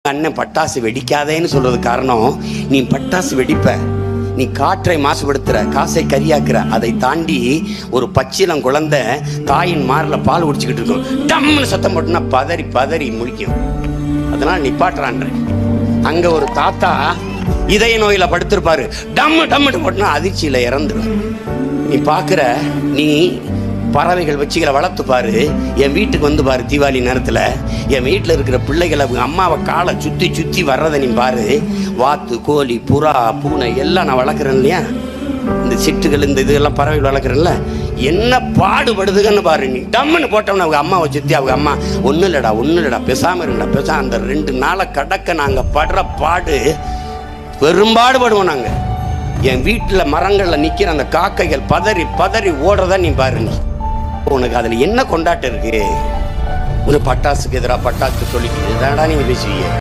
அண்ணன் பட்டாசு வெடிக்காதேன்னு சொல்றது காரணம், நீ பட்டாசு வெடிப்ப, நீ காற்றை மாசுபடுத்துற, காசை கரியாக்குற. அதை தாண்டி ஒரு பச்சிலம் குழந்தை தாயின் மாரில் பால் குடிச்சுக்கிட்டு இருக்கும், டம்னு சத்தம் போட்டுனா பதறி பதறி முழிக்கும். அதனால நிப்பாட்டுறான்ற. அங்க ஒரு தாத்தா இதய நோயில படுத்திருப்பாரு, டம்மு டம்முட்டு போட்டுனா அதிர்ச்சியில இறந்துடும். நீ பாக்குற, நீ பறவைகள் வச்சுகளை வளர்த்து பாரு. என் வீட்டுக்கு வந்து பாரு, தீபாவளி நேரத்தில் என் வீட்டில் இருக்கிற பிள்ளைகளை அம்மாவை காலை சுற்றி சுற்றி வர்றதை நீ பாரு. வாத்து, கோழி, புறா, பூனை எல்லாம் நான் வளர்க்குறேன் இல்லையா, இந்த சிட்டுகள், இந்த இதெல்லாம் பறவைகள் வளர்க்குறேன்ல, என்ன பாடுபடுதுன்னு பாரு. நீ டம்முன்னு போட்டோம்னா அவங்க அம்மாவை சுற்றி அவங்க அம்மா ஒன்றும் இல்லைடா பேசாமல் இருங்கடா பேசாம. அந்த 2 நாளை கடக்க நாங்கள் படுற பாடு பெரும்பாடுபடுவோம் நாங்கள். என் வீட்டில் மரங்களில் நிற்கிற அந்த காக்கைகள் பதறி பதறி ஓடுறதா நீ பாரு. நீ உனக்கு அதில் என்ன கொண்டாட்டம் இருக்கு? உனக்கு பட்டாசுக்கு எதிராக பட்டாசு சொல்லிட்டு தானடா நீங்கள் பேசுவீங்க.